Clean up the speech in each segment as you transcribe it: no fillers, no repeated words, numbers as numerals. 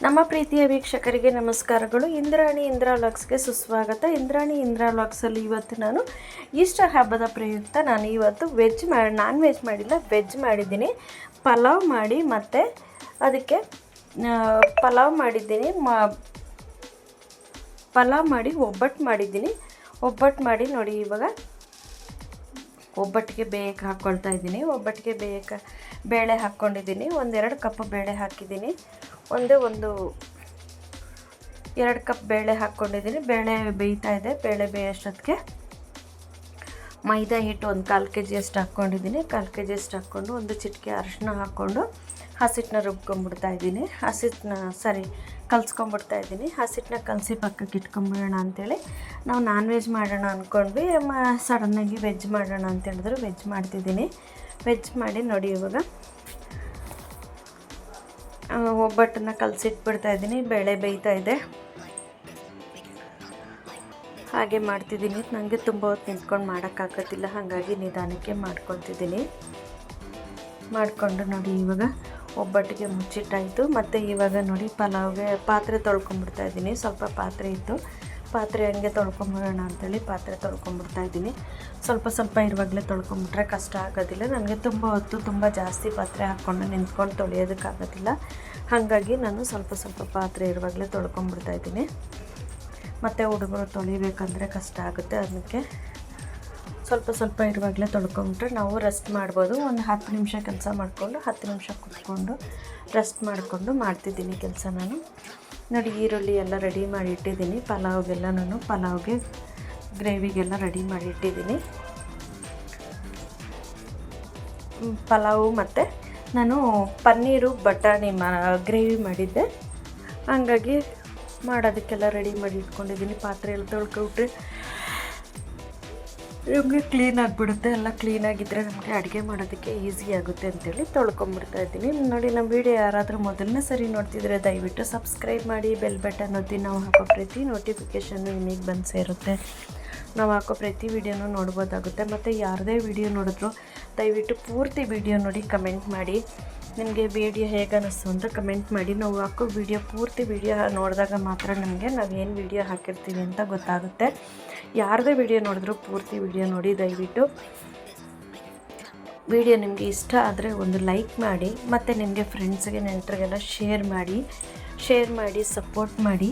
ನಮ್ಮ ಪ್ರೀತಿಯ ವೀಕ್ಷಕರಿಗೆ ನಮಸ್ಕಾರಗಳು. ಇಂದ್ರಾ ವ್ಲಾಗ್ಸ್ಗೆ ಸುಸ್ವಾಗತ. ಇಂದ್ರಾ ವ್ಲಾಗ್ಸಲ್ಲಿ ಇವತ್ತು ನಾನು ಈಸ್ಟರ್ ಹಬ್ಬದ ಪ್ರಯುಕ್ತ ನಾನು ಇವತ್ತು ನಾನ್ ವೆಜ್ ಮಾಡಿಲ್ಲ, ವೆಜ್ ಮಾಡಿದ್ದೀನಿ. ಪಲಾವ್ ಮಾಡಿ ಮತ್ತು ಅದಕ್ಕೆ ಪಲಾವ್ ಮಾಡಿದ್ದೀನಿ, ಪಲಾವ್ ಮಾಡಿ ಒಬ್ಬಟ್ಟು ಮಾಡಿದ್ದೀನಿ. ಒಬ್ಬಟ್ಟು ಮಾಡಿ ನೋಡಿ, ಇವಾಗ ಒಬ್ಬಟ್ಟಿಗೆ ಬೇಯಕ್ಕೆ ಹಾಕ್ಕೊಳ್ತಾ ಇದ್ದೀನಿ. ಒಬ್ಬಟ್ಟಿಗೆ ಬೇಳೆ ಹಾಕ್ಕೊಂಡಿದ್ದೀನಿ. 1-2 ಕಪ್ ಬೇಳೆ ಹಾಕಿದ್ದೀನಿ. ಒಂದು 2 ಕಪ್ ಬೇಳೆ ಹಾಕ್ಕೊಂಡಿದ್ದೀನಿ. ಬೇಳೆ ಬೇಯ್ತಾ ಇದೆ. ಬೇಳೆ ಬೇಯೋಷ್ಟೊತ್ತಿಗೆ ಮೈದಾ ಹಿಟ್ಟು 1/4 kg ಅಷ್ಟು ಹಾಕ್ಕೊಂಡಿದ್ದೀನಿ. 1/4 kg ಅಷ್ಟು ಹಾಕ್ಕೊಂಡು ಒಂದು ಚಿಟಿಕೆ ಅರಿಶಿನ ಹಾಕ್ಕೊಂಡು ಹಸಿಟ್ಟನ್ನ ರುಬ್ಕೊಂಡ್ಬಿಡ್ತಾ ಇದ್ದೀನಿ. ಕಲಿಸ್ಕೊಂಡ್ಬಿಡ್ತಾ ಇದ್ದೀನಿ. ಹಸಿಟ್ಟನ್ನ ಕಲಸಿ ಪಕ್ಕಕ್ಕೆ ಇಟ್ಕೊಂಬಿಡೋಣ ಅಂಥೇಳಿ ನಾವು ನಾನ್ ವೆಜ್ ಮಾಡೋಣ ಅಂದ್ಕೊಂಡ್ವಿ. ಸಡನ್ನಾಗಿ ವೆಜ್ ಮಾಡೋಣ ಅಂತೇಳಿದ್ರು ವೆಜ್ ಮಾಡ್ತಿದ್ದೀನಿ. ವೆಜ್ ಮಾಡಿ ನೋಡಿ, ಇವಾಗ ಒಬ್ಬಟ್ಟನ್ನು ಕಲಸಿಟ್ಬಿಡ್ತಾ ಇದ್ದೀನಿ. ಬೇಳೆ ಬೇಯ್ತಾ ಇದೆ, ಹಾಗೆ ಮಾಡ್ತಿದ್ದೀನಿ. ನನಗೆ ತುಂಬ ಹೊತ್ತು ನಿಂತ್ಕೊಂಡು ಮಾಡೋಕ್ಕಾಗೋದಿಲ್ಲ, ಹಾಗಾಗಿ ನಿಧಾನಕ್ಕೆ ಮಾಡ್ಕೊತಿದ್ದೀನಿ. ಮಾಡಿಕೊಂಡು ನೋಡಿ, ಇವಾಗ ಒಬ್ಬಟ್ಟಿಗೆ ಮುಚ್ಚಿಟ್ಟಾಯಿತು. ಮತ್ತು ಇವಾಗ ನೋಡಿ ಪಲಾವ್ಗೆ ಪಾತ್ರೆ ತೊಳ್ಕೊಂಬಿಡ್ತಾ ಇದ್ದೀನಿ. ಸ್ವಲ್ಪ ಪಾತ್ರೆ ಇತ್ತು, ಪಾತ್ರೆ ಹಂಗೆ ತೊಳ್ಕೊಂಬಿಡೋಣ ಅಂಥೇಳಿ ಪಾತ್ರೆ ತೊಳ್ಕೊಂಬಿಡ್ತಾ ಇದ್ದೀನಿ. ಸ್ವಲ್ಪ ಇರುವಾಗಲೇ ತೊಳ್ಕೊಂಬಿಟ್ರೆ ಕಷ್ಟ ಆಗೋದಿಲ್ಲ. ನನಗೆ ತುಂಬ ಜಾಸ್ತಿ ಪಾತ್ರೆ ಹಾಕ್ಕೊಂಡು ನಿಂತ್ಕೊಂಡು ತೊಳೆಯೋದಕ್ಕಾಗೋದಿಲ್ಲ, ಹಾಗಾಗಿ ನಾನು ಸ್ವಲ್ಪ ಪಾತ್ರೆ ಇರುವಾಗಲೇ ತೊಳ್ಕೊಂಬಿಡ್ತಾ ಇದ್ದೀನಿ. ಮತ್ತು ಹುಡುಗರು ತೊಳಿಬೇಕಂದ್ರೆ ಕಷ್ಟ ಆಗುತ್ತೆ, ಅದಕ್ಕೆ ಸ್ವಲ್ಪ ಇರುವಾಗಲೇ ತೊಳ್ಕೊಂಬಿಟ್ರೆ ನಾವು ರೆಸ್ಟ್ ಮಾಡ್ಬೋದು. ಒಂದು 10 ನಿಮಿಷ ಕೆಲಸ ಮಾಡಿಕೊಂಡು 10 ನಿಮಿಷ ಕೂತ್ಕೊಂಡು ರೆಸ್ಟ್ ಮಾಡಿಕೊಂಡು ಮಾಡ್ತಿದ್ದೀನಿ ಕೆಲಸ ನಾನು. ನೋಡಿ, ಈರುಳ್ಳಿ ಎಲ್ಲ ರೆಡಿ ಮಾಡಿ ಇಟ್ಟಿದ್ದೀನಿ. ಪಲಾವ್ಗೆ ಗ್ರೇವಿಗೆಲ್ಲ ರೆಡಿ ಮಾಡಿ ಇಟ್ಟಿದ್ದೀನಿ. ಪಲಾವು ಮತ್ತು ನಾನು ಪನ್ನೀರು ಬಟಾಣಿ ಗ್ರೇವಿ ಮಾಡಿದ್ದೆ, ಹಾಗಾಗಿ ಮಾಡೋದಕ್ಕೆಲ್ಲ ರೆಡಿ ಮಾಡಿ ಇಟ್ಕೊಂಡಿದ್ದೀನಿ. ಪಾತ್ರೆ ಎಲ್ಲ ತೊಳ್ಕೊಬಿಟ್ರೆ ನಮಗೆ ಕ್ಲೀನ್ ಆಗಿಬಿಡುತ್ತೆ. ಎಲ್ಲ ಕ್ಲೀನಾಗಿದ್ದರೆ ನಮಗೆ ಅಡುಗೆ ಮಾಡೋದಕ್ಕೆ ಈಸಿ ಆಗುತ್ತೆ ಅಂತೇಳಿ ತೊಳ್ಕೊಂಬಿಡ್ತಾ ಇದ್ದೀನಿ. ನೋಡಿ, ನಮ್ಮ ವೀಡಿಯೋ ಯಾರಾದರೂ ಮೊದಲನೇ ಸರಿ ನೋಡ್ತಿದ್ರೆ ದಯವಿಟ್ಟು ಸಬ್ಸ್ಕ್ರೈಬ್ ಮಾಡಿ, ಬೆಲ್ ಬಟನ್ ಒತ್ತಿ. ನಾವು ಹಾಕೋ ಪ್ರತಿ ನೋಟಿಫಿಕೇಷನ್ನು ನಿಮಗೆ ಬಂದು ಸೇರುತ್ತೆ. ನಾವು ಹಾಕೋ ಪ್ರತಿ ವೀಡಿಯೋನೂ ನೋಡ್ಬೋದಾಗುತ್ತೆ. ಮತ್ತು ಯಾರದೇ ವೀಡಿಯೋ ನೋಡಿದ್ರು ದಯವಿಟ್ಟು ಪೂರ್ತಿ ವೀಡಿಯೋ ನೋಡಿ ಕಮೆಂಟ್ ಮಾಡಿ. ನಿಮಗೆ ವೀಡಿಯೋ ಹೇಗೆ ಅನ್ನಿಸ್ತು ಅಂತ ಕಮೆಂಟ್ ಮಾಡಿ. ನಾವು ಹಾಕೋ ಪೂರ್ತಿ ವೀಡಿಯೋ ನೋಡಿದಾಗ ಮಾತ್ರ ನಮಗೆ ನಾವೇನು ವೀಡಿಯೋ ಹಾಕಿರ್ತೀವಿ ಅಂತ ಗೊತ್ತಾಗುತ್ತೆ. ಯಾರದೇ ವೀಡಿಯೋ ನೋಡಿದ್ರು ಪೂರ್ತಿ ವೀಡಿಯೋ ನೋಡಿ. ದಯವಿಟ್ಟು ವೀಡಿಯೋ ನಿಮಗೆ ಇಷ್ಟ ಆದರೆ ಒಂದು ಲೈಕ್ ಮಾಡಿ, ಮತ್ತು ನಿಮಗೆ ಫ್ರೆಂಡ್ಸ್ಗೆ ನೆಂಟರಿಗೆಲ್ಲ ಶೇರ್ ಮಾಡಿ ಸಪೋರ್ಟ್ ಮಾಡಿ.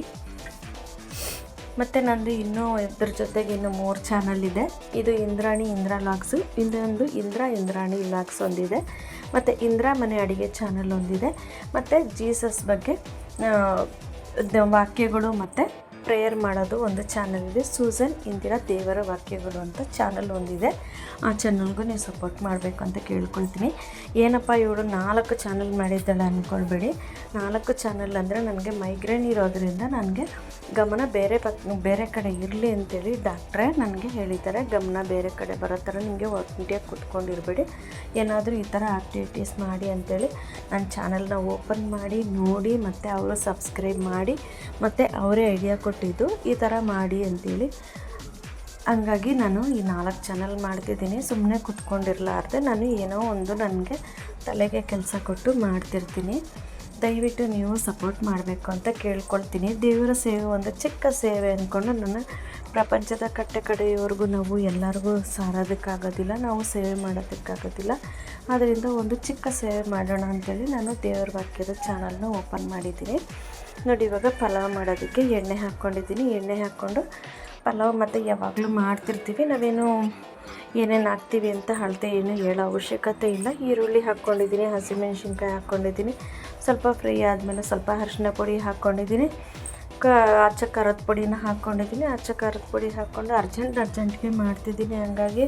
ಮತ್ತು ನಂದು ಇನ್ನೂ ಇದ್ರ ಜೊತೆಗೆ ಇನ್ನೂ 3 ಚಾನಲ್ ಇದೆ. ಇದು ಇಂದ್ರಾ ವ್ಲಾಗ್ಸು, ಇನ್ನೊಂದು ಇಂದ್ರಾಣಿ ವ್ಲಾಗ್ಸ್ ಒಂದಿದೆ, ಮತ್ತು ಇಂದ್ರಾ ಮನೆ ಅಡುಗೆ ಚಾನಲ್ ಒಂದಿದೆ, ಮತ್ತು ಜೀಸಸ್ ಬಗ್ಗೆ ವಾಕ್ಯಗಳು ಮತ್ತು ಪ್ರೇಯರ್ ಮಾಡೋದು ಒಂದು ಚಾನಲ್ ಇದೆ. ಸೂಸನ್ ಇಂದಿರಾ ದೇವರ ವಾಕ್ಯಗಳು ಅಂತ ಚಾನಲ್ ಒಂದಿದೆ. ಆ ಚಾನಲ್ಗೂ ನೀವು ಸಪೋರ್ಟ್ ಮಾಡಬೇಕು ಅಂತ ಕೇಳ್ಕೊಳ್ತೀನಿ. ಏನಪ್ಪ ಇವಳು 4 ಚಾನಲ್ ಮಾಡಿದ್ದಾಳೆ ಅಂದ್ಕೊಳ್ಬೇಡಿ. 4 ಚಾನಲ್ ಅಂದರೆ ನನಗೆ ಮೈಗ್ರೇನ್ ಇರೋದರಿಂದ ನನಗೆ ಗಮನ ಬೇರೆ ಕಡೆ ಇರಲಿ ಅಂತೇಳಿ ಡಾಕ್ಟ್ರೇ ನನಗೆ ಹೇಳಿದ್ದಾರೆ. ಗಮನ ಬೇರೆ ಕಡೆ ಬರೋ ಥರ ನಿಮಗೆ ಒಂಟಿಯಾಗಿ ಕೂತ್ಕೊಂಡಿರಬೇಡಿ, ಏನಾದರೂ ಈ ಥರ ಆ್ಯಕ್ಟಿವಿಟೀಸ್ ಮಾಡಿ ಅಂತೇಳಿ ನನ್ನ ಚಾನಲ್ನ ಓಪನ್ ಮಾಡಿ ನೋಡಿ, ಮತ್ತು ಅವರು ಸಬ್ಸ್ಕ್ರೈಬ್ ಮಾಡಿ, ಮತ್ತು ಅವರೇ ಐಡಿಯಾ ಕೊಟ್ಟಿದ್ದು ಈ ಥರ ಮಾಡಿ ಅಂತೇಳಿ. ಹಂಗಾಗಿ ನಾನು ಈ 4 ಚಾನಲ್ ಮಾಡ್ತಿದ್ದೀನಿ. ಸುಮ್ಮನೆ ಕೂತ್ಕೊಂಡಿರಲಾರ್ದೆ ನಾನು ಏನೋ ಒಂದು ನನಗೆ ತಲೆಗೆ ಕೆಲಸ ಕೊಟ್ಟು ಮಾಡ್ತಿರ್ತೀನಿ. ದಯವಿಟ್ಟು ನೀವು ಸಪೋರ್ಟ್ ಮಾಡಬೇಕು ಅಂತ ಕೇಳ್ಕೊಳ್ತೀನಿ. ದೇವರ ಸೇವೆ ಒಂದು ಚಿಕ್ಕ ಸೇವೆ ಅಂದ್ಕೊಂಡು ನನ್ನ ಪ್ರಪಂಚದ ಕಡೆಯವರೆಗೂ ನಾವು ಎಲ್ಲರಿಗೂ ಸಾರೋದಕ್ಕಾಗೋದಿಲ್ಲ, ನಾವು ಸೇವೆ ಮಾಡೋದಕ್ಕಾಗೋದಿಲ್ಲ. ಆದ್ದರಿಂದ ಒಂದು ಚಿಕ್ಕ ಸೇವೆ ಮಾಡೋಣ ಅಂಥೇಳಿ ನಾನು ದೇವರ ವಾಕ್ಯದ ಚಾನಲ್ನ ಓಪನ್ ಮಾಡಿದ್ದೀನಿ. ನೋಡಿ, ಇವಾಗ ಪಲಾವ್ ಮಾಡೋದಕ್ಕೆ ಎಣ್ಣೆ ಹಾಕ್ಕೊಂಡಿದ್ದೀನಿ. ಎಣ್ಣೆ ಹಾಕ್ಕೊಂಡು ಪಲಾವ್ ಮತ್ತು ಯಾವಾಗಲೂ ಮಾಡ್ತಿರ್ತೀವಿ, ನಾವೇನು ಏನೇನು ಹಾಕ್ತೀವಿ ಅಂತ ಅಳತೆ ಏನು ಹೇಳೋ ಅವಶ್ಯಕತೆ ಇಲ್ಲ. ಈರುಳ್ಳಿ ಹಾಕ್ಕೊಂಡಿದ್ದೀನಿ, ಹಸಿಮೆಣ್ಸಿನ್ಕಾಯಿ ಹಾಕ್ಕೊಂಡಿದ್ದೀನಿ. ಸ್ವಲ್ಪ ಫ್ರೈ ಆದಮೇಲೆ ಸ್ವಲ್ಪ ಅರಿಶಿನ ಪುಡಿ ಹಾಕ್ಕೊಂಡಿದ್ದೀನಿ, ಅಚ್ಚ ಖಾರದ ಪುಡಿನ ಹಾಕ್ಕೊಂಡಿದ್ದೀನಿ. ಅಚ್ಚ ಖಾರದ ಪುಡಿ ಹಾಕ್ಕೊಂಡು ಅರ್ಜೆಂಟ್ಗೆ ಮಾಡ್ತಿದ್ದೀನಿ, ಹಂಗಾಗಿ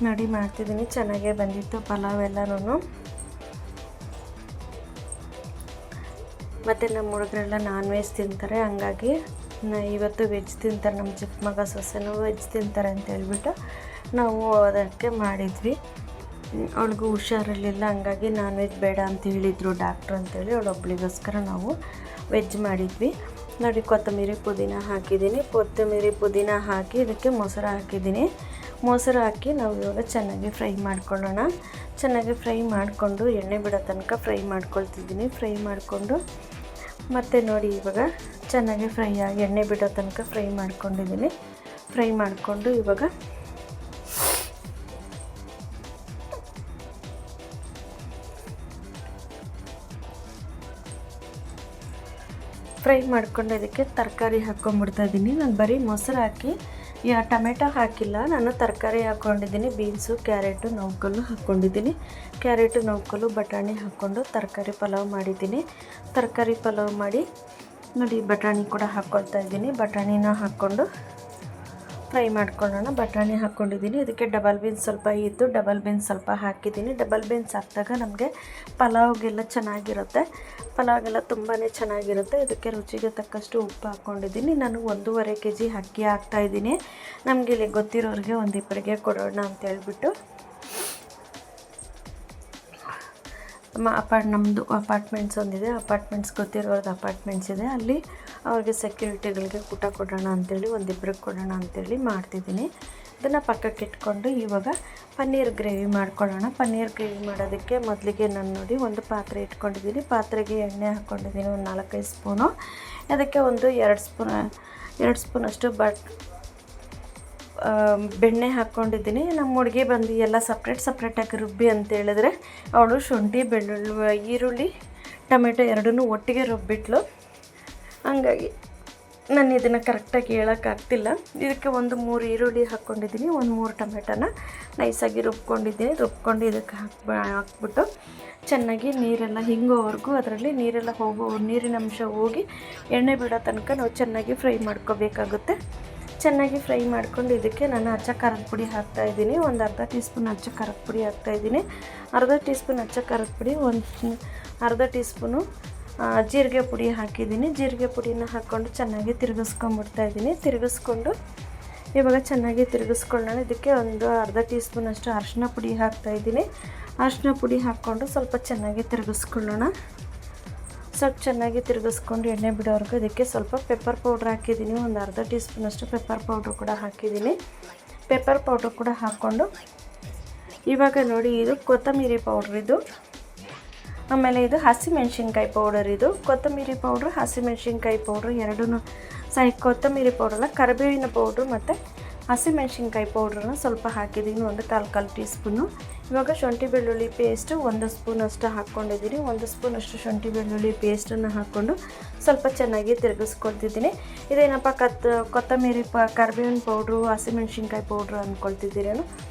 ನೋಡಿ ಮಾಡ್ತಿದ್ದೀನಿ. ಚೆನ್ನಾಗೇ ಬಂದಿತ್ತು ಪಲಾವ್ ಎಲ್ಲನೂ. ಮತ್ತು ನಮ್ಮ ಹುಡುಗರೆಲ್ಲ ನಾನ್ ವೆಜ್ ತಿಂತಾರೆ, ಹಂಗಾಗಿ ಇವತ್ತು ವೆಜ್ ತಿಂತಾರೆ. ನಮ್ಮ ಚಿಕ್ಕ ಮಗ ಸೊಸೆನೂ ವೆಜ್ ತಿಂತಾರೆ ಅಂತ ಹೇಳ್ಬಿಟ್ಟು ನಾವು ಅದಕ್ಕೆ ಮಾಡಿದ್ವಿ. ಅವಳಿಗೂ ಹುಷಾರಿರಲಿಲ್ಲ, ಹಂಗಾಗಿ ನಾನ್ ವೆಜ್ ಬೇಡ ಅಂತ ಹೇಳಿದರು ಡಾಕ್ಟ್ರು ಅಂತೇಳಿ ಅವಳೊಬ್ಳಿಗೋಸ್ಕರ ನಾವು ವೆಜ್ ಮಾಡಿದ್ವಿ. ನೋಡಿ, ಕೊತ್ತಂಬರಿ ಪುದೀನ ಹಾಕಿದ್ದೀನಿ. ಪುದೀನ ಹಾಕಿ ಇದಕ್ಕೆ ಮೊಸರು ಹಾಕಿದ್ದೀನಿ. ಮೊಸರು ಹಾಕಿ ನಾವು ಇವಾಗ ಚೆನ್ನಾಗಿ ಫ್ರೈ ಮಾಡ್ಕೊಳ್ಳೋಣ. ಚೆನ್ನಾಗಿ ಫ್ರೈ ಮಾಡಿಕೊಂಡು ಎಣ್ಣೆ ಬಿಡೋ ತನಕ ಫ್ರೈ ಮಾಡ್ಕೊಳ್ತಿದ್ದೀನಿ. ಫ್ರೈ ಮಾಡಿಕೊಂಡು ಮತ್ತು ನೋಡಿ ಇವಾಗ ಚೆನ್ನಾಗಿ ಎಣ್ಣೆ ಬಿಡೋ ತನಕ ಫ್ರೈ ಮಾಡ್ಕೊಂಡಿದ್ದೀನಿ. ಫ್ರೈ ಮಾಡಿಕೊಂಡು ಇವಾಗ ಇದಕ್ಕೆ ತರಕಾರಿ ಹಾಕ್ಕೊಂಬಿಡ್ತಾಯಿದ್ದೀನಿ. ನಾನು ಬರೀ ಮೊಸರು ಹಾಕಿ ಟೊಮೆಟೊ ಹಾಕಿಲ್ಲ, ನಾನು ತರಕಾರಿ ಹಾಕ್ಕೊಂಡಿದ್ದೀನಿ. ಬೀನ್ಸು, ಕ್ಯಾರೆಟು, ನೌಕಲ್ಲು ಹಾಕ್ಕೊಂಡಿದ್ದೀನಿ. ಕ್ಯಾರೆಟು, ನೌಕಲ್ಲು, ಬಟಾಣಿ ಹಾಕ್ಕೊಂಡು ತರಕಾರಿ ಪಲಾವ್ ಮಾಡಿದ್ದೀನಿ. ತರಕಾರಿ ಪಲಾವ್ ಮಾಡಿ ನೋಡಿ ಬಟಾಣಿ ಕೂಡ ಹಾಕ್ಕೊಳ್ತಾ ಇದ್ದೀನಿ. ಬಟಾಣಿನ ಹಾಕ್ಕೊಂಡು ಫ್ರೈ ಮಾಡ್ಕೊಳ್ಳೋಣ. ಬಟಾಣಿ ಹಾಕ್ಕೊಂಡಿದ್ದೀನಿ. ಇದಕ್ಕೆ ಡಬಲ್ ಬೀನ್ಸ್ ಸ್ವಲ್ಪ ಇತ್ತು, ಡಬಲ್ ಬೀನ್ಸ್ ಸ್ವಲ್ಪ ಹಾಕಿದ್ದೀನಿ. ಡಬಲ್ ಬೀನ್ಸ್ ಹಾಕಿದಾಗ ನಮಗೆ ಪಲಾವ್ಗೆಲ್ಲ ಚೆನ್ನಾಗಿರುತ್ತೆ, ಪಲಾವ್ಗೆಲ್ಲ ತುಂಬಾ ಚೆನ್ನಾಗಿರುತ್ತೆ. ಇದಕ್ಕೆ ರುಚಿಗೆ ತಕ್ಕಷ್ಟು ಉಪ್ಪು ಹಾಕ್ಕೊಂಡಿದ್ದೀನಿ. ನಾನು 1.5 kg ಅಕ್ಕಿ ಹಾಕ್ತಾಯಿದ್ದೀನಿ. ನಮಗೆ ಇಲ್ಲಿ ಗೊತ್ತಿರೋರಿಗೆ ಒಂದಿಬ್ಬರಿಗೆ ಕೊಡೋಣ ಅಂತೇಳ್ಬಿಟ್ಟು ನಮ್ಮದು ಅಪಾರ್ಟ್ಮೆಂಟ್ಸ್ ಒಂದಿದೆ, ಅಪಾರ್ಟ್ಮೆಂಟ್ಸ್ ಗೊತ್ತಿರೋರ್ದು ಅಪಾರ್ಟ್ಮೆಂಟ್ಸ್ ಇದೆ. ಅಲ್ಲಿ ಅವ್ರಿಗೆ ಸೆಕ್ಯೂರಿಟಿಗಳಿಗೆ ಊಟ ಕೊಡೋಣ ಅಂಥೇಳಿ ಒಂದಿಬ್ಬರಿಗೆ ಕೊಡೋಣ ಅಂಥೇಳಿ ಮಾಡ್ತಿದ್ದೀನಿ. ಇದನ್ನು ಪಕ್ಕಕ್ಕೆ ಇಟ್ಕೊಂಡು ಇವಾಗ ಪನ್ನೀರ್ ಗ್ರೇವಿ ಮಾಡ್ಕೊಳ್ಳೋಣ. ಪನ್ನೀರ್ ಗ್ರೇವಿ ಮಾಡೋದಕ್ಕೆ ಮೊದಲಿಗೆ ನಾನು ನೋಡಿ ಒಂದು ಪಾತ್ರೆ ಇಟ್ಕೊಂಡಿದ್ದೀನಿ. ಪಾತ್ರೆಗೆ ಎಣ್ಣೆ ಹಾಕ್ಕೊಂಡಿದ್ದೀನಿ, ಒಂದು 4-5 ಸ್ಪೂನು. ಅದಕ್ಕೆ ಒಂದು 2 ಸ್ಪೂನಷ್ಟು ಬೆಣ್ಣೆ ಹಾಕ್ಕೊಂಡಿದ್ದೀನಿ. ನಮ್ಮ ಹುಡುಗಿ ಬಂದು ಎಲ್ಲ ಸಪ್ರೇಟಾಗಿ ರುಬ್ಬಿ ಅಂತ ಹೇಳಿದ್ರೆ ಅವಳು ಶುಂಠಿ, ಬೆಳ್ಳುಳ್ಳಿ, ಈರುಳ್ಳಿ, ಟೊಮೆಟೊ ಎರಡನ್ನೂ ಒಟ್ಟಿಗೆ ರುಬ್ಬಿಟ್ಲು. ಹಂಗಾಗಿ ನಾನು ಇದನ್ನು ಕರೆಕ್ಟಾಗಿ ಹೇಳೋಕ್ಕಾಗ್ತಿಲ್ಲ. ಇದಕ್ಕೆ ಒಂದು 3 ಈರುಳ್ಳಿ ಹಾಕ್ಕೊಂಡಿದ್ದೀನಿ, ಒಂದು 3 ಟೊಮೆಟೊನ ನೈಸಾಗಿ ರುಬ್ಕೊಂಡು ಇದಕ್ಕೆ ಹಾಕ್ಬಿಟ್ಟು ಚೆನ್ನಾಗಿ ನೀರೆಲ್ಲ ಹಿಂಗೋವರೆಗೂ ಅದರಲ್ಲಿ ನೀರಿನ ಅಂಶ ಹೋಗಿ ಎಣ್ಣೆ ಬಿಡೋ ತನಕ ನಾವು ಚೆನ್ನಾಗಿ ಫ್ರೈ ಮಾಡ್ಕೋಬೇಕಾಗುತ್ತೆ. ಚೆನ್ನಾಗಿ ಫ್ರೈ ಮಾಡ್ಕೊಂಡು ಇದಕ್ಕೆ ನಾನು ಅಚ್ಚ ಖಾರದ ಪುಡಿ ಹಾಕ್ತಾಯಿದ್ದೀನಿ. ಒಂದು ಅರ್ಧ ಟೀ ಸ್ಪೂನ್ ಅಚ್ಚ ಖಾರದ ಪುಡಿ ಹಾಕ್ತಾಯಿದ್ದೀನಿ. ಅರ್ಧ ಟೀ ಸ್ಪೂನ್ ಅಚ್ಚ ಖಾರದ ಪುಡಿ, ಒಂದು ಅರ್ಧ ಟೀ ಸ್ಪೂನು ಜೀರಿಗೆ ಪುಡಿ ಹಾಕಿದ್ದೀನಿ. ಜೀರಿಗೆ ಪುಡಿನ ಹಾಕ್ಕೊಂಡು ಚೆನ್ನಾಗಿ ತಿರುಗಿಸ್ಕೊಂಡ್ಬಿಡ್ತಾಯಿದ್ದೀನಿ. ತಿರುಗಿಸ್ಕೊಂಡು ಇವಾಗ ಚೆನ್ನಾಗಿ ತಿರುಗಿಸ್ಕೊಳ್ಳೋಣ. ಇದಕ್ಕೆ ಒಂದು ಅರ್ಧ ಟೀ ಸ್ಪೂನಷ್ಟು ಅರಿಶಿನ ಪುಡಿ ಹಾಕ್ತಾಯಿದ್ದೀನಿ. ಅರಿಶಿನ ಪುಡಿ ಹಾಕ್ಕೊಂಡು ಸ್ವಲ್ಪ ಚೆನ್ನಾಗಿ ತಿರುಗಿಸ್ಕೊಳ್ಳೋಣ. ಸ್ವಲ್ಪ ಚೆನ್ನಾಗಿ ತಿರುಗಿಸ್ಕೊಂಡು ಎಣ್ಣೆ ಬಿಡೋವರೆಗೂ ಇದಕ್ಕೆ ಸ್ವಲ್ಪ ಪೆಪ್ಪರ್ ಪೌಡ್ರ್ ಹಾಕಿದ್ದೀನಿ. ಒಂದು ಅರ್ಧ ಟೀ ಸ್ಪೂನಷ್ಟು ಪೆಪ್ಪರ್ ಪೌಡ್ರು ಕೂಡ ಹಾಕಿದ್ದೀನಿ. ಪೆಪ್ಪರ್ ಪೌಡ್ರು ಕೂಡ ಹಾಕ್ಕೊಂಡು ಇವಾಗ ನೋಡಿ ಇದು ಕೊತ್ತಂಬರಿ ಪೌಡ್ರ್, ಇದು ಆಮೇಲೆ ಇದು ಹಸಿಮೆಣ್ಸಿನ್ಕಾಯಿ ಪೌಡರ್. ಇದು ಕೊತ್ತಂಬರಿ ಪೌಡ್ರು, ಹಸಿಮೆಣ್ಸಿನ್ಕಾಯಿ ಪೌಡ್ರು ಎರಡೂ ಕೊತ್ತಂಬರಿ ಪೌಡ್ರಲ್ಲ, ಕರಿಬೇವಿನ ಪೌಡ್ರು ಮತ್ತು ಹಸಿಮೆಣ್ಸಿನ್ಕಾಯಿ ಪೌಡ್ರನ್ನ ಸ್ವಲ್ಪ ಹಾಕಿದ್ದೀನಿ, ಒಂದು 1/4 ಟೀ ಸ್ಪೂನು. ಇವಾಗ ಶುಂಠಿ ಬೆಳ್ಳುಳ್ಳಿ ಪೇಸ್ಟು 1 ಸ್ಪೂನಷ್ಟು ಹಾಕ್ಕೊಂಡಿದ್ದೀನಿ. 1 ಸ್ಪೂನಷ್ಟು ಶುಂಠಿ ಬೆಳ್ಳುಳ್ಳಿ ಪೇಸ್ಟನ್ನು ಹಾಕ್ಕೊಂಡು ಸ್ವಲ್ಪ ಚೆನ್ನಾಗಿ ತಿರುಗಿಸ್ಕೊಳ್ತಿದ್ದೀನಿ. ಇದೇನಪ್ಪ ಕೊತ್ತಂಬರಿ ಕರಿಬೇವಿನ ಪೌಡ್ರು, ಹಸಿಮೆಣ್ಸಿನ್ಕಾಯಿ ಪೌಡ್ರು ಅಂದ್ಕೊಳ್ತಿದ್ದೀರೇನು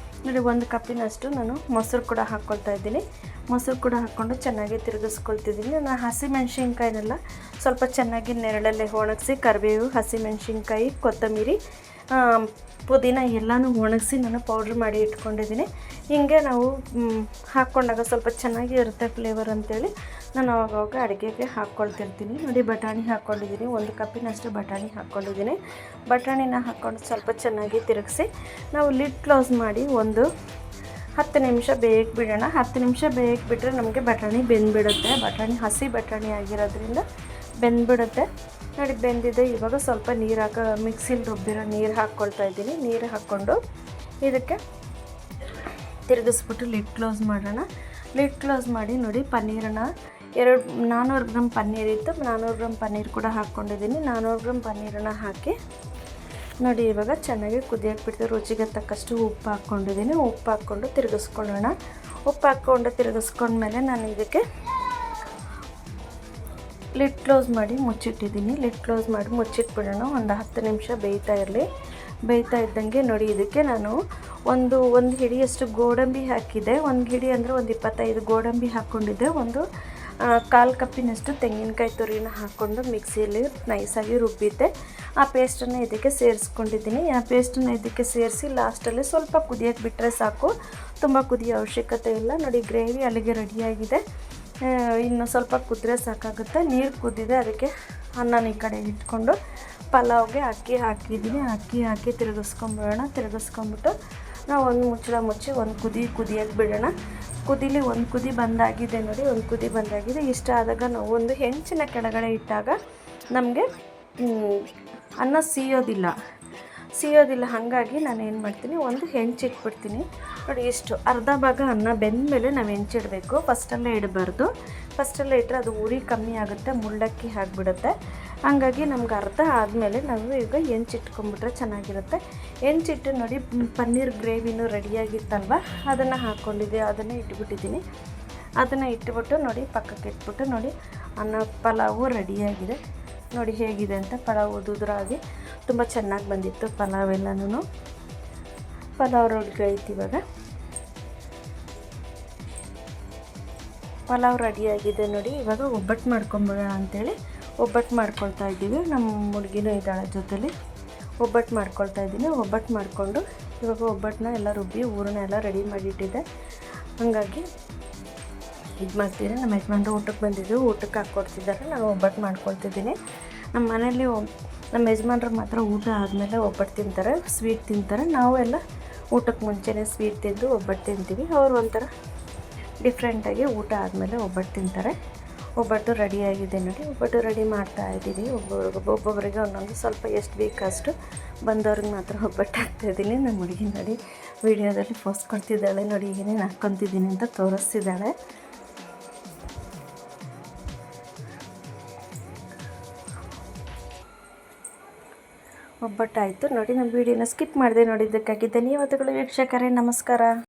ನೋಡಿ. 1 ಕಪ್ಪಿನಷ್ಟು ನಾನು ಮೊಸರು ಕೂಡ ಹಾಕ್ಕೊಳ್ತಾ ಇದ್ದೀನಿ. ಮೊಸರು ಕೂಡ ಹಾಕ್ಕೊಂಡು ಚೆನ್ನಾಗಿ ತಿರುಗಿಸ್ಕೊಳ್ತಿದ್ದೀನಿ. ನಾನು ಹಸಿಮೆಣ್ಸಿನ್ಕಾಯಿನೆಲ್ಲ ಸ್ವಲ್ಪ ಚೆನ್ನಾಗಿ ನೆರಳಲ್ಲೇ ಒಣಗಿಸಿ ಕರಿಬೇವು, ಹಸಿಮೆಣ್ಸಿನ್ಕಾಯಿ, ಕೊತ್ತಂಬರಿ, ಪುದೀನ ಎಲ್ಲನೂ ಒಣಗಿಸಿ ನಾನು ಪೌಡ್ರ್ ಮಾಡಿ ಇಟ್ಕೊಂಡಿದ್ದೀನಿ. ಹೀಗೆ ನಾವು ಹಾಕ್ಕೊಂಡಾಗ ಸ್ವಲ್ಪ ಚೆನ್ನಾಗಿ ಇರುತ್ತೆ ಫ್ಲೇವರ್ ಅಂತೇಳಿ ನಾನು ಅವಾಗವಾಗ ಅಡುಗೆಗೆ ಹಾಕ್ಕೊಳ್ತಿರ್ತೀನಿ. ನೋಡಿ ಬಟಾಣಿ ಹಾಕ್ಕೊಂಡಿದ್ದೀನಿ, 1 ಕಪ್ಪಿನಷ್ಟು ಬಟಾಣಿ ಹಾಕ್ಕೊಂಡಿದ್ದೀನಿ. ಬಟಾಣಿನ ಹಾಕ್ಕೊಂಡು ಸ್ವಲ್ಪ ಚೆನ್ನಾಗಿ ತಿರುಗಿಸಿ ನಾವು ಲಿಡ್ ಕ್ಲೋಸ್ ಮಾಡಿ ಒಂದು 10 ನಿಮಿಷ ಬೇಯಕ್ಕೆ ಬಿಡೋಣ. 10 ನಿಮಿಷ ಬೇಯಕ್ಕೆ ಬಿಟ್ಟರೆ ನಮಗೆ ಬಟಾಣಿ ಬೆಂದುಬಿಡುತ್ತೆ. ಬಟಾಣಿ ಹಸಿ ಬಟಾಣಿ ಆಗಿರೋದ್ರಿಂದ ಬೆಂದುಬಿಡುತ್ತೆ. ನೋಡಿ ಬೆಂದಿದೆ. ಇವಾಗ ಸ್ವಲ್ಪ ಮಿಕ್ಸಿಲಿ ರುಬ್ಬಿರೋ ನೀರು ಹಾಕ್ಕೊಳ್ತಾ ಇದ್ದೀನಿ. ನೀರು ಹಾಕ್ಕೊಂಡು ಇದಕ್ಕೆ ತಿರುಗಿಸ್ಬಿಟ್ಟು ಲಿಡ್ ಕ್ಲೋಸ್ ಮಾಡೋಣ. ಲಿಡ್ ಕ್ಲೋಸ್ ಮಾಡಿ ನೋಡಿ ಪನ್ನೀರನ್ನ 400 ಗ್ರಾಮ್ ಪನ್ನೀರ್ ಇತ್ತು, 400 ಗ್ರಾಮ್ ಪನ್ನೀರ್ ಕೂಡ ಹಾಕ್ಕೊಂಡಿದ್ದೀನಿ. 400 ಗ್ರಾಮ್ ಪನ್ನೀರನ್ನು ಹಾಕಿ ನೋಡಿ ಇವಾಗ ಚೆನ್ನಾಗಿ ಕುದಿಯಕ್ಕೆ ಬಿಡ್ತೀವಿ. ರುಚಿಗೆ ತಕ್ಕಷ್ಟು ಉಪ್ಪು ಹಾಕ್ಕೊಂಡಿದ್ದೀನಿ. ಉಪ್ಪು ಹಾಕ್ಕೊಂಡು ತಿರುಗಿಸ್ಕೊಳ್ಳೋಣ. ಉಪ್ಪು ಹಾಕ್ಕೊಂಡು ತಿರುಗಿಸ್ಕೊಂಡ್ಮೇಲೆ ನಾನು ಇದಕ್ಕೆ ಲಿಡ್ ಕ್ಲೋಸ್ ಮಾಡಿ ಮುಚ್ಚಿಟ್ಟಿದ್ದೀನಿ. ಲಿಡ್ ಕ್ಲೋಸ್ ಮಾಡಿ ಮುಚ್ಚಿಟ್ಬಿಡೋಣ. ಒಂದು 10 ನಿಮಿಷ ಬೇಯ್ತಾ ಇರಲಿ. ಬೇಯ್ತಾ ಇದ್ದಂಗೆ ನೋಡಿ ಇದಕ್ಕೆ ನಾನು ಒಂದು ಹಿಡಿಯಷ್ಟು ಗೋಡಂಬಿ ಹಾಕಿದ್ದೆ. ಒಂದು ಹಿಡಿ ಅಂದರೆ ಒಂದು 25 ಗೋಡಂಬಿ ಹಾಕ್ಕೊಂಡಿದ್ದೆ. ಒಂದು 1/4 ಕಪ್ಪಿನಷ್ಟು ತೆಂಗಿನಕಾಯಿ ತುರಿನ ಹಾಕ್ಕೊಂಡು ಮಿಕ್ಸಿಯಲ್ಲಿ ನೈಸಾಗಿ ರುಬ್ಬಿದ್ದೆ. ಆ ಪೇಸ್ಟನ್ನು ಇದಕ್ಕೆ ಸೇರಿಸ್ಕೊಂಡಿದ್ದೀನಿ. ಆ ಪೇಸ್ಟನ್ನು ಇದಕ್ಕೆ ಸೇರಿಸಿ ಲಾಸ್ಟಲ್ಲಿ ಸ್ವಲ್ಪ ಕುದಿಯೋಕ್ಕೆ ಬಿಟ್ಟರೆ ಸಾಕು, ತುಂಬ ಕುದಿಯೋ ಅವಶ್ಯಕತೆ ಇಲ್ಲ. ನೋಡಿ ಗ್ರೇವಿ ಅಲ್ಲಿಗೆ ರೆಡಿಯಾಗಿದೆ. ಇನ್ನು ಸ್ವಲ್ಪ ಕುದ್ರೆ ಸಾಕಾಗುತ್ತೆ. ನೀರು ಕುದ್ದಿದೆ, ಅದಕ್ಕೆ ಅನ್ನನ ಈ ಕಡೆ ಇಟ್ಕೊಂಡು ಪಲಾವ್ಗೆ ಅಕ್ಕಿ ಹಾಕಿದ್ದೀನಿ. ಅಕ್ಕಿ ಹಾಕಿ ತಿರುಗಿಸ್ಕೊಂಬಿಡೋಣ. ತಿರುಗಿಸ್ಕೊಂಬಿಟ್ಟು ನಾವು ಒಂದು ಮುಚ್ಚಳ ಮುಚ್ಚಿ ಒಂದು ಕುದಿಯೋಕ್ಕೆ ಬಿಡೋಣ. ಕುದೀಲಿ. ಒಂದು ಕುದಿ ಬಂದಾಗಿದೆ ನೋಡಿ, ಒಂದು ಕುದಿ ಬಂದಾಗಿದೆ. ಇಷ್ಟ ಆದಾಗ ನಾವು ಒಂದು ಹೆಂಚಿನ ಕೆಳಗಡೆ ಇಟ್ಟಾಗ ನಮಗೆ ಅನ್ನ ಸಿಯೋದಿಲ್ಲ. ಹಾಗಾಗಿ ನಾನು ಏನು ಮಾಡ್ತೀನಿ, ಒಂದು ಹೆಂಚಿಟ್ಬಿಡ್ತೀನಿ ನೋಡಿ. ಇಷ್ಟು ಅರ್ಧ ಭಾಗ ಅನ್ನ ಬೆಂದ ಮೇಲೆ ನಾವು ಹೆಂಚಿಡಬೇಕು, ಫಸ್ಟಲ್ಲೇ ಇಡಬಾರ್ದು. ಫಸ್ಟಲ್ಲೇ ಇಟ್ಟರೆ ಅದು ಉರಿ ಕಮ್ಮಿ ಆಗುತ್ತೆ, ಮುಳ್ಳಕ್ಕಿ ಆಗಿಬಿಡುತ್ತೆ. ಹಾಗಾಗಿ ನಮ್ಗೆ ಅರ್ಧ ಆದಮೇಲೆ ನಾವು ಈಗ ಹೆಂಚಿಟ್ಕೊಂಡ್ಬಿಟ್ರೆ ಚೆನ್ನಾಗಿರುತ್ತೆ. ಹೆಂಚಿಟ್ಟು ನೋಡಿ, ಪನ್ನೀರ್ ಗ್ರೇವಿನೂ ರೆಡಿಯಾಗಿತ್ತಲ್ವ, ಅದನ್ನು ಹಾಕ್ಕೊಂಡಿದ್ದೆ, ಅದನ್ನೇ ಇಟ್ಬಿಟ್ಟಿದ್ದೀನಿ. ಅದನ್ನು ಇಟ್ಬಿಟ್ಟು ನೋಡಿ ಪಕ್ಕಕ್ಕೆ ಇಟ್ಬಿಟ್ಟು ನೋಡಿ, ಅನ್ನ ಪಲಾವು ರೆಡಿಯಾಗಿದೆ ನೋಡಿ. ಹೇಗಿದೆ ಅಂತ ಪಲಾವ್ ಉದುರಾಗಿ ತುಂಬ ಚೆನ್ನಾಗಿ ಬಂದಿತ್ತು ಪಲಾವ್ ಎಲ್ಲನೂ. ಪಲಾವ್ ರೆಡಿ ಆಯ್ತು. ಇವಾಗ ಪಲಾವ್ ರೆಡಿಯಾಗಿದೆ ನೋಡಿ. ಇವಾಗ ಒಬ್ಬಟ್ಟು ಮಾಡ್ಕೊಂಬಿಡೋಣ ಅಂಥೇಳಿ ಒಬ್ಬಟ್ಟು ಮಾಡ್ಕೊಳ್ತಾ ಇದ್ದೀವಿ. ನಮ್ಮ ಹುಡುಗಿನೂ ಇದ್ದಾಳೆ ಜೊತೆಲಿ. ಒಬ್ಬಟ್ಟು ಮಾಡ್ಕೊಳ್ತಾ ಇದ್ದೀನಿ. ಒಬ್ಬಟ್ಟು ಮಾಡಿಕೊಂಡು ಇವಾಗ ಒಬ್ಬಟ್ಟನ್ನ ಎಲ್ಲ ರುಬ್ಬಿ ಊರನ್ನ ಎಲ್ಲ ರೆಡಿ ಮಾಡಿಟ್ಟಿದ್ದೆ. ಹಾಗಾಗಿ ಇದು ಮಾಡ್ತೀನಿ. ನಮ್ಮ ಯಜಮಾನ್ರು ಊಟಕ್ಕೆ ಬಂದಿದ್ದು, ಊಟಕ್ಕೆ ಹಾಕ್ಕೊಡ್ತಿದ್ದಾರೆ, ನಾನು ಒಬ್ಬಟ್ಟು ಮಾಡ್ಕೊಳ್ತಿದ್ದೀನಿ. ನಮ್ಮ ಮನೇಲಿ ನಮ್ಮ ಯಜಮಾನ್ರು ಮಾತ್ರ ಊಟ ಆದಮೇಲೆ ಒಬ್ಬಟ್ಟು ತಿಂತಾರೆ, ಸ್ವೀಟ್ ತಿಂತಾರೆ. ನಾವು ಎಲ್ಲ ಊಟಕ್ಕೆ ಮುಂಚೆನೇ ಸ್ವೀಟ್ ತಿಂದು ಒಬ್ಬಟ್ಟು ತಿಂತೀವಿ. ಅವರು ಒಂಥರ ಡಿಫ್ರೆಂಟಾಗಿ ಊಟ ಆದಮೇಲೆ ಒಬ್ಬಟ್ಟು ತಿಂತಾರೆ. ಒಬ್ಬಟ್ಟು ರೆಡಿಯಾಗಿದೆ ನೋಡಿ. ಒಬ್ಬಟ್ಟು ರೆಡಿ ಮಾಡ್ತಾ ಇದ್ದೀವಿ. ಒಬ್ಬೊಬ್ಬರಿಗೆ ಒಂದೊಂದು ಸ್ವಲ್ಪ ಎಷ್ಟು ಬೇಕಷ್ಟು ಬಂದವ್ರಿಗೆ ಮಾತ್ರ ಒಬ್ಬಟ್ಟು ಹಾಕ್ತಾಯಿದ್ದೀನಿ. ನಮ್ಮ ಹುಡುಗಿ ನೋಡಿ ವಿಡಿಯೋದಲ್ಲಿ ಪೋಸ್ಟ್ ಕೊಡ್ತಿದ್ದಾಳೆ ನೋಡಿ, ಏನೇನು ಹಾಕ್ಕೊತಿದ್ದೀನಿ ಅಂತ ತೋರಿಸ್ತಿದ್ದಾಳೆ. ಒಬ್ಬಟ್ಟಾಯಿತು ನೋಡಿ. ನಮ್ಮ ವೀಡಿಯೋನ ಸ್ಕಿಪ್ ಮಾಡಿದೆ ನೋಡಿದ್ದಕ್ಕಾಗಿ ಧನ್ಯವಾದಗಳು ವೀಕ್ಷಕರೇ. ನಮಸ್ಕಾರ.